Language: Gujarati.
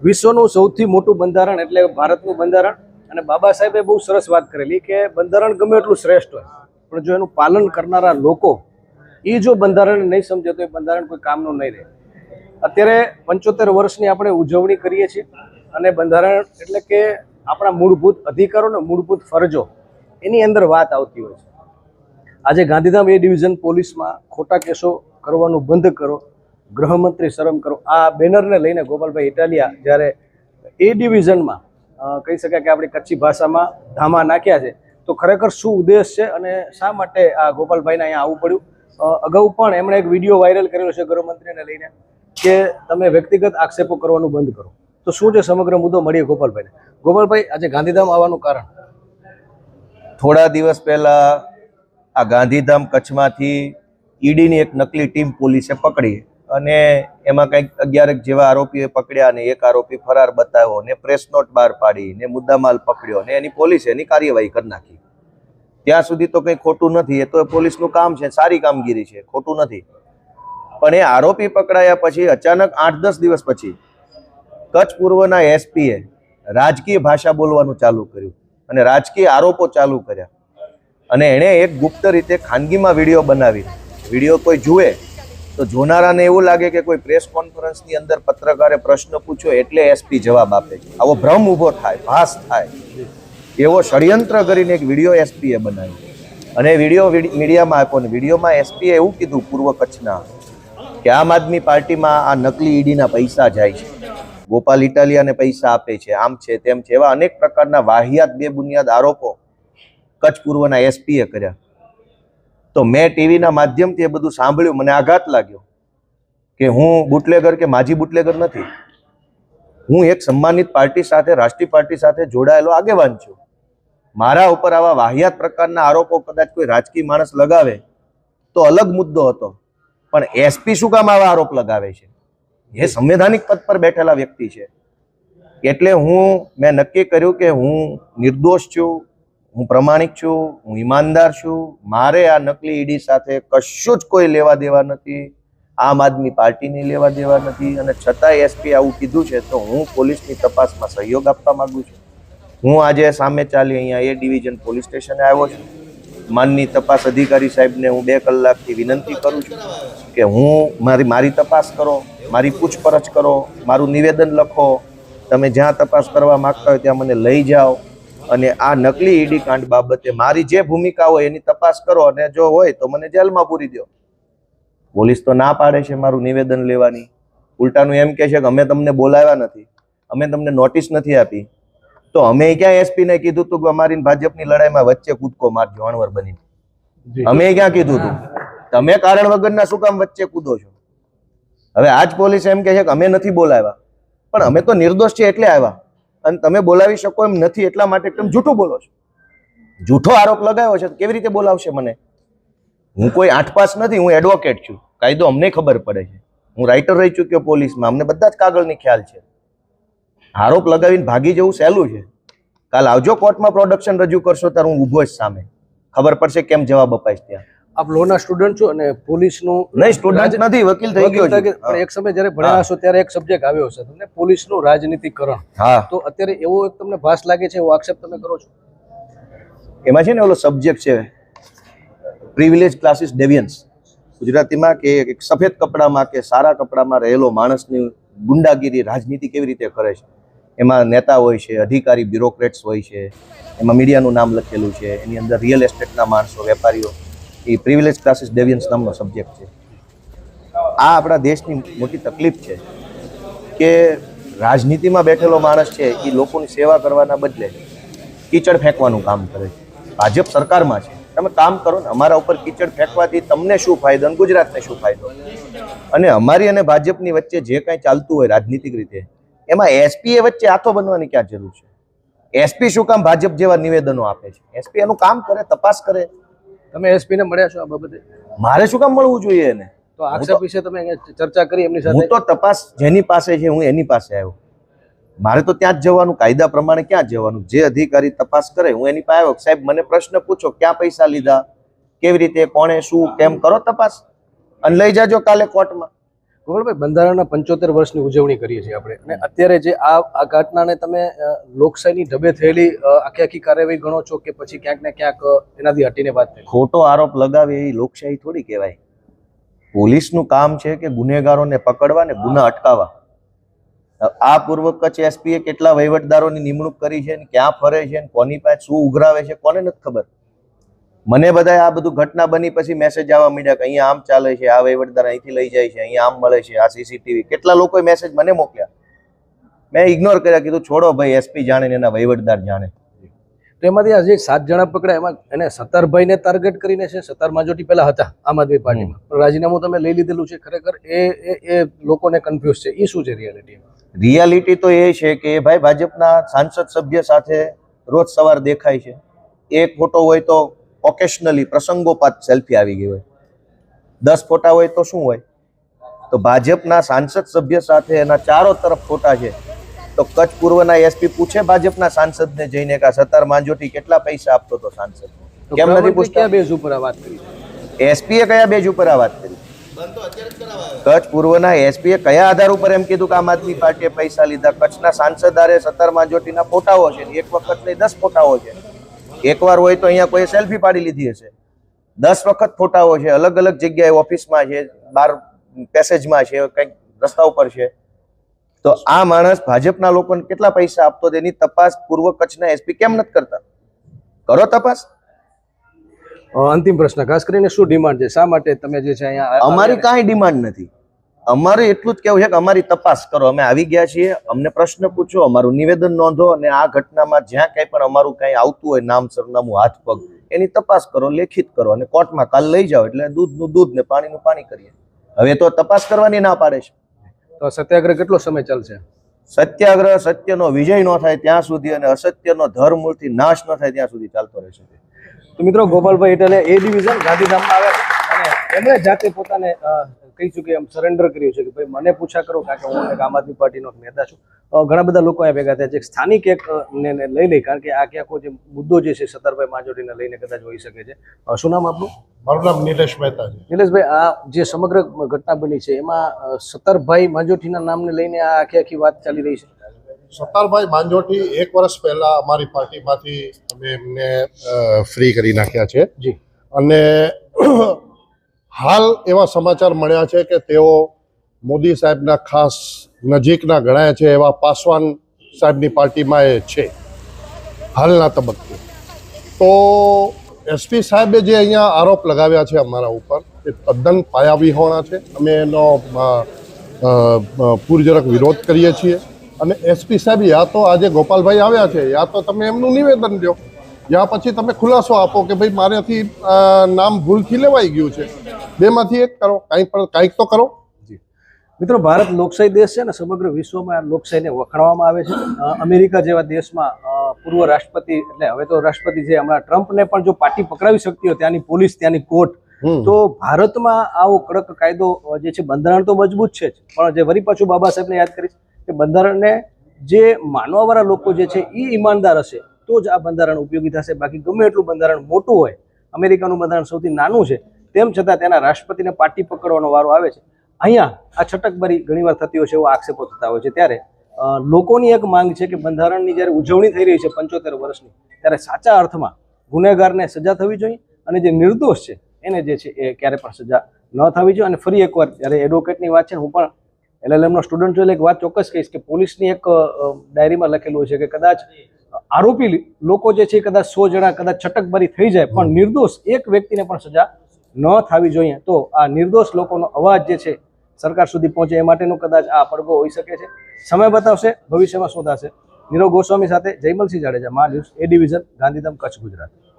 વિશ્વનું સૌથી મોટું બંધારણ એટલે ભારતનું બંધારણ. અને બાબા સાહેબે બહુ સરસ વાત કરેલી કે બંધારણ ગમે એટલું શ્રેષ્ઠ હોય, પણ જો એનું પાલન કરનારા લોકો એ જો બંધારણ નહીં સમજે તો એ બંધારણ કોઈ કામનું નહીં રહે. અત્યારે 75 વર્ષની આપણે ઉજવણી કરીએ છીએ અને બંધારણ એટલે કે આપણા મૂળભૂત અધિકારો ને મૂળભૂત ફરજો એની અંદર વાત આવતી હોય છે. આજે ગાંધીધામ એ ડિવિઝન પોલીસમાં ખોટા કેસો કરવાનું બંધ કરો, ગૃહમંત્રી શરમ કરો, આ બેનરને લઈને ગોપાલભાઈ ઇટાલિયા જ્યારે એ ડિવિઝનમાં કહી શકાય કે આપણી કચ્છી ભાષામાં ધામા નાખ્યા છે, તો ખરેખર શું ઉદ્દેશ છે અને શા માટે આ ગોપાલભાઈને અહીંયા આવવું પડ્યું? અગાઉ પણ એમણે એક વિડીયો વાયરલ કરેલો છે ગૃહમંત્રીને લઈને કે તમે વ્યક્તિગત આક્ષેપો કરવાનું બંધ કરો. તો શું છે સમગ્ર મુદ્દો? મળીએ ગોપાલભાઈને. ગોપાલભાઈ, આજે ગાંધીધામ આવવાનું કારણ? થોડા દિવસ પહેલા આ ગાંધીધામ કચ્છમાંથી ઈડીની એક નકલી ટીમ પોલીસે પકડી અને એમાં કંઈક 11 જેવા આરોપીઓ પકડ્યા અને એક આરોપી ફરાર બતાવ્યો ને પ્રેસ નોટ બહાર પાડી ને મુદ્દામાલ પકડ્યો ને એની પોલીસે એની કાર્યવાહી કરી નાખી. ત્યાં સુધી તો કંઈ ખોટું નથી, એ તો પોલીસનું કામ છે, સારી કામગીરી છે, ખોટું નથી. પણ એ આરોપી પકડાયા પછી અચાનક 8-10 દિવસ પછી કચ્છ પૂર્વના એસપીએ રાજકીય ભાષા બોલવાનું ચાલુ કર્યું અને રાજકીય આરોપો ચાલુ કર્યા અને એણે એક ગુપ્ત રીતે ખાનગીમાં વિડીયો બનાવી. વિડીયો કોઈ જુએ તો જોનારાને એવું લાગે કે કોઈ પ્રેસ કોન્ફરન્સની અંદર પત્રકારે પ્રશ્ન પૂછ્યો એટલે એસપી જવાબ આપે છે. આવો ભ્રમ ઊભો થાય, ભાસ થાય, એવો ષડયંત્ર કરીને એક વિડીયો એસપીએ બનાવ્યો અને વિડીયો મીડિયામાં આપ્યો ને વિડીયોમાં એસપીએ એવું કીધું પૂર્વ કચ્છના કે આમ આદમી પાર્ટીમાં આ નકલી ઈડીના પૈસા જાય છે, ગોપાલ ઇટાલિયાને પૈસા આપે છે, આમ છે તેમ છે, એવા અનેક પ્રકારના વાહિયાત બેબુનિયાદ આરોપો કચ્છ પૂર્વના એસપીએ કર્યા. તો મેં ટીવીના માધ્યમથી એ બધું સાંભળ્યું, મને આઘાત લાગ્યો કે હું બુટલેગર કે માજી બુટલેગર નથી. હું એક સન્માનિત પાર્ટી સાથે, રાષ્ટ્રીય પાર્ટી સાથે જોડાયેલો આગેવાન છું. મારા ઉપર આવા વાહિયાત પ્રકારના આરોપો કદાચ કોઈ રાજકીય માણસ લગાવે તો અલગ મુદ્દો હતો, પણ એસપી શું કામ આવા આરોપ લગાવે છે? એ સંવૈધાનિક પદ પર બેઠેલા વ્યક્તિ છે. એટલે મેં નક્કી કર્યું કે હું નિર્દોષ છું, હું પ્રમાણિક છું, હું ઈમાનદાર છું. મારે આ નકલી ઈડી સાથે કશું જ કોઈ લેવા દેવા નથી, આમ આદમી પાર્ટીની લેવા દેવા નથી. અને છતાંય એસપી આવું કીધું છે તો હું પોલીસની તપાસમાં સહયોગ આપવા માંગુ છું. હું આજે સામે ચાલી અહીંયા એ ડિવિઝન પોલીસ સ્ટેશને આવ્યો છું. માનની તપાસ અધિકારી સાહેબને હું 2 કલાકથી વિનંતી કરું છું કે મારી તપાસ કરો, મારી પૂછપરછ કરો, મારું નિવેદન લખો, તમે જ્યાં તપાસ કરવા માંગતા હોય ત્યાં મને લઈ જાઓ અને આ નકલી ઈડી કાંડ બાબતે મારી જે ભૂમિકા હોય એની તપાસ કરો અને જો હોય તો મને જેલમાં પૂરી દો. પોલીસ તો ના પાડે છે મારું નિવેદન લેવાની. ઉલટાનું એમ કહે છે કે અમે તમને બોલાવ્યા નથી, અમે તમને નોટિસ નથી આપી. તો અમે ક્યાં એસપીને કીધું હતું કે અમારી ભાજપની લડાઈમાં વચ્ચે કૂદકો મારજો અણવર બનીને? અમે ક્યાં કીધું હતું? તમે કારણ વગરના શું કામ વચ્ચે કૂદો છો? હવે આજ પોલીસ એમ કહે છે કે અમે નથી બોલાવ્યા, પણ અમે તો નિર્દોષ છીએ એટલે આવ્યા અને તમે બોલાવી શકો એમ નથી એટલા માટે તમે જૂઠું બોલો છો. જૂઠો આરોપ લગાવ્યો છે, કેવી રીતે બોલાવશે મને? હું કોઈ 8 પાસ નથી, હું એડવોકેટ છું, કાયદો અમને ખબર પડે છે. હું રાઇટર રહી ચૂક્યો પોલીસમાં, અમને બધા જ કાગળની ખ્યાલ છે. આરોપ લગાવીને ભાગી જવું સહેલું છે. કાલ આવજો કોર્ટમાં પ્રોડક્શન રજૂ કરશો ત્યારે હું ઊભો જ સામે, ખબર પડશે કેમ જવાબ અપાઈશ ત્યાં. આપ લોના સ્ટુડન્ટ છો અને પોલીસનું? નહીં, સ્ટુડન્ટ નથી, વકીલ થઈ ગયો છું. પણ એક સમય જ્યારે ભણ્યા હશો ત્યારે એક સબ્જેક્ટ આવ્યો હશે તમને, પોલીસનું રાજનીતિકરણ. હા, તો અત્યારે એવો એક તમને ભાસ લાગે છે, એવો આક્ષેપ તમે કરો છો? એમાં છે ને ઓલો સબ્જેક્ટ છે પ્રિવિલેજ ક્લાસીસ ડેવિયન્સ, ગુજરાતીમાં કે એક સફેદ કપડામાં કે સારા કપડામાં રહેલો માણસની ગુંડાગીરી રાજનીતિ કેવી રીતે કરે છે. એમાં નેતા હોય છે, અધિકારી, બ્યુરોક્રેટ્સ હોય છે, એમાં મીડિયાનું નામ લખેલું છે, એની અંદર રિયલ એસ્ટેટના માણસો, વેપારીઓ. એ પ્રિવિલેજ ક્લાસીસ ડેવિયન્સ નામનો સબ્જેક્ટ છે. આ આપણા દેશની મોટી તકલીફ છે કે રાજનીતિમાં બેઠેલો માણસ છે એ લોકોની સેવા કરવાના બદલે કીચડ ફેંકવાનું કામ કરે છે. ભાજપ સરકારમાં છે, તમે કામ કરો ને, અમારા ઉપર કીચડ ફેંકવાથી તમને શું ફાયદો અને ગુજરાતને શું ફાયદો? અને અમારી અને ભાજપની વચ્ચે જે કાંઈ ચાલતું હોય રાજનીતિક રીતે, એમાં એસપીએ વચ્ચે હાથો બનવાની ક્યાં જરૂર છે? એસપી શું કામ ભાજપ જેવા નિવેદનો આપે છે? એસપી એનું કામ કરે, તપાસ કરે. તમે એસપીને મળ્યા છો આ બાબતે? મારે શું કામ મળવું જોઈએ એને? તો આક્ષેપ વિશે તમે ચર્ચા કરી એમની સાથે? હું તો તપાસ જેની પાસે છે હું એની પાસે આવ્યો. મારે તો ત્યાં જ જવાનું, કાયદા પ્રમાણે ક્યાં જવાનું? જે અધિકારી તપાસ કરે હું એની પાસે આવ્યો. સાહેબ મને પ્રશ્ન પૂછો, ક્યાં પૈસા લીધા, કેવી રીતે, કોણે, શું, કેમ, કરો તપાસ અને લઈ જાજો કાલે કોર્ટમાં. ગોપાલભાઈ, બંધારણના 75 વર્ષની ઉજવણી કરીએ છીએ આપણે, અને અત્યારે જે આ ઘટનાને તમે લોકશાહીની ઢબે થયેલી આખી આખી કાર્યવાહી ગણો છો કે પછી ક્યાંક ને ક્યાંક એનાથી હટીને વાત થઈ? ખોટો આરોપ લગાવે એ લોકશાહી થોડી કહેવાય. પોલીસનું કામ છે કે ગુનેગારોને પકડવા ને ગુના અટકાવવા. આ પૂર્વ કચ્છ એસપીએ કેટલા વહીવટદારોની નિમણૂક કરી છે, ક્યાં ફરે છે, કોની પાસે શું ઉઘરાવે છે, કોને નથી ખબર. મને બધા આ બધું ઘટના બની પછી મેસેજ આવવા માંડ્યા કે અહીંયા આમ ચાલે છે, આ વહીવટદાર અહીંથી લઈ જાય છે, અહીંયા આમ મળે છે, આ સીસીટીવી. કેટલા લોકોએ મેસેજ મને મોકલ્યા, મેં ઇગ્નોર કર્યા, કીધું છોડો ભાઈ, એસપી જાણે ને એના વહીવટદાર જાણે. તો એમાંથી આ જે 7 જણા પકડાય એમાં એને સત્તારભાઈને ટાર્ગેટ કરીને છે. સત્તાર માજોટી પહેલા હતા આમ આદમી પાર્ટીમાં, પણ રાજીનામું તમે લઈ લીધેલું છે. ખરેખર એ લોકોને કન્ફ્યુઝ છે. એ શું છે રિયાલિટી? રિયાલિટી તો એ છે કે ભાઈ ભાજપના સાંસદ સભ્ય સાથે રોજ સવાર દેખાય છે. એક ફોટો હોય તો ઓકેશનલી પ્રસંગોપાત સેલ્ફી આવી ગઈ હોય, 10 ફોટા હોય તો શું હોય? તો ભાજપના સાંસદ સભ્ય સાથે એના ચારો તરફ ફોટા છે. તો કચ્છ પૂર્વના એસપી પૂછે ભાજપના સાંસદને જઈને કે સત્તાર માંજોટી કેટલા પૈસા આપતો હતો સાંસદ? કેમ નથી પૂછતા? કયા બેઝ ઉપર આ વાત કરી? એસપીએ કયા બેઝ ઉપર આ વાત કરી? કચ્છ પૂર્વના એસપીએ કયા આધાર ઉપર એમ કીધું કે આમ આદમી પાર્ટીએ પૈસા લીધા? કચ્છના સાંસદારે સત્તાર માંજોટીના ફોટાઓ છે, એક વખત નહીં 10 ફોટાઓ છે. એકવાર હોય તો અહીંયા કોઈ સેલ્ફી પાડી લીધી હશે. 10 વખત ફોટાઓ છે, અલગ અલગ જગ્યાએ, ઓફિસમાં છે, બહાર પેસેજમાં છે, કંઈક રસ્તા ઉપર છે. તો આ માણસ ભાજપના લોકોને કેટલા પૈસા આપતો તેની તપાસ પૂર્વ કચ્છના એસપી કેમ નથી કરતા? કરો તપાસ. અંતિમ પ્રશ્ન, ખાસ કરીને શું ડિમાન્ડ છે? શા માટે તમે જે છે અહીંયા? અમારી કાંઈ ડિમાન્ડ નથી. અમારે એટલું જ કહેવું છે કે અમારી તપાસ કરો. અમે આવી ગયા છીએ, અમને પ્રશ્ન પૂછો, અમારું નિવેદન નોંધો, અને આ ઘટનામાં જ્યાં કંઈ પણ અમારું કંઈ આવતું હોય, નામ, સરનામું, હાથ પગ, એની તપાસ કરો, લેખિત કરો, અને કોર્ટમાં કાલ લઈ જાઓ. એટલે દૂધનું દૂધ ને પાણીનું પાણી કરીએ. હવે તો તપાસ કરવાની ના પાડે છે. તો સત્યાગ્રહ કેટલો સમય ચાલશે? સત્યાગ્રહ સત્યનો વિજય ન થાય ત્યાં સુધી અને અસત્યનો ધર્મમૂળથી નાશ ન થાય ત્યાં સુધી ચાલતો રહેશે. તો મિત્રો, ગોપાલભાઈ ઇટલે એ ડિવિઝન ગાંધીધામમાં આવ્યા છે અને એમણે જાતે પોતાને કહી ચૂકી એમ સરેન્ડર કર્યું છે કે ભાઈ મને પૂછા કરો, કારણ કે હું એક આમ આદમી પાર્ટીનો નેતા છું. ઘણા બધા લોકો અહીંયા ભેગા થયા છે. સ્થાનિક એક ને લઈ લઈ, કારણ કે આ આખો જે મુદ્દો જે છે સત્તારભાઈ માજોટીને લઈને કદાચ હોઈ શકે છે. શું નામ આપનું? મારું નામ નિલેશ મહેતા છે. નિલેશભાઈ, આ જે સમગ્ર ઘટના બની છે એમાં સત્તારભાઈ માજોટીના નામને લઈને આ આખી વાત ચાલી રહી છે. સત્તારભાઈ માંજોટી 1 વર્ષ પહેલા અમારી પાર્ટીમાંથી અમે એમને ફ્રી કરી નાખ્યા છે. જી. અને હાલ એવા સમાચાર મળ્યા છે કે તેઓ મોદી સાહેબના ખાસ નજીકના ગણાય છે એવા પાસવાન સાહેબની પાર્ટીમાં એ છે હાલના તબક્કે. તો એસપી સાહેબે જે અહીંયા આરોપ લગાવ્યા છે અમારા ઉપર, એ તદ્દન પાયાવિહોણા છે. અમે એનો પૂરજનક વિરોધ કરીએ છીએ. અને એસપી સાહેબ યા તો આજે ગોપાલભાઈ આવ્યા છે, યા તો તમે એમનું નિવેદન દો, યા પછી તમે ખુલાસો આપો કે ભાઈ મારાથી નામ ભૂલથી લેવાઈ ગયું છે. બેમાંથી એક કરો, કાંઈક તો કરો. મિત્રો, ભારત લોકશાહી દેશ છે ને, સમગ્ર વિશ્વમાં લોકશાહીને વખાણવામાં આવે છે. અમેરિકા જેવા દેશમાં પૂર્વ રાષ્ટ્રપતિ, એટલે હવે તો રાષ્ટ્રપતિ છે, હમણાં ટ્રમ્પને પણ જો પાર્ટી પકડાવી શકતી હોય ત્યાંની પોલીસ, ત્યાંની કોર્ટ, તો ભારતમાં આવો કડક કાયદો જે છે, બંધારણ તો મજબૂત છે જ, પણ જે વળી પાછું બાબા સાહેબને યાદ કરીશ કે બંધારણને જે માનવાવાળા લોકો જે છે એ ઈમાનદાર હશે તો જ આ બંધારણ ઉપયોગી થશે. બાકી ગમે એટલું બંધારણ મોટું હોય, અમેરિકાનું બંધારણ સૌથી નાનું છે, તેમ છતાં તેના રાષ્ટ્રપતિને પાર્ટી પકડવાનો વારો આવે છે. અહીંયા આ છટકબારી ઘણીવાર થતી હોય છે, એવા આક્ષેપો થતા હોય છે. ત્યારે લોકોની એક માંગ છે કે બંધારણની જ્યારે ઉજવણી થઈ રહી છે 75 વર્ષની, ત્યારે સાચા અર્થમાં ગુનેગારને સજા થવી જોઈએ, અને જે નિર્દોષ છે એને જે છે એ ક્યારે પણ સજા ન થવી જોઈએ. અને ફરી એકવાર જ્યારે એડવોકેટની વાત છે, હું પણ LLMનો સ્ટુડન્ટ છું, એટલે એક વાત ચોક્કસ કહીશ કે પોલીસની એક ડાયરીમાં લખેલું છે કે કદાચ આરોપી લોકો જે છે કદાચ 100 જણા કદાચ છટકબારી થઈ જાય, પણ નિર્દોષ એક વ્યક્તિને પણ સજા ન થવી જોઈએ. તો આ નિર્દોષ લોકોનો અવાજ જે છે સરકાર સુધી પહોંચે એ માટેનો કદાચ આ પડઘો હોઈ શકે છે. સમય બતાવશે ભવિષ્યમાં શું થશે. નીરવ ગોસ્વામી સાથે જયમલસિંહ જાડેજા, મા ન્યૂઝ, એ ડિવિઝન, ગાંધીધામ, કચ્છ, ગુજરાત.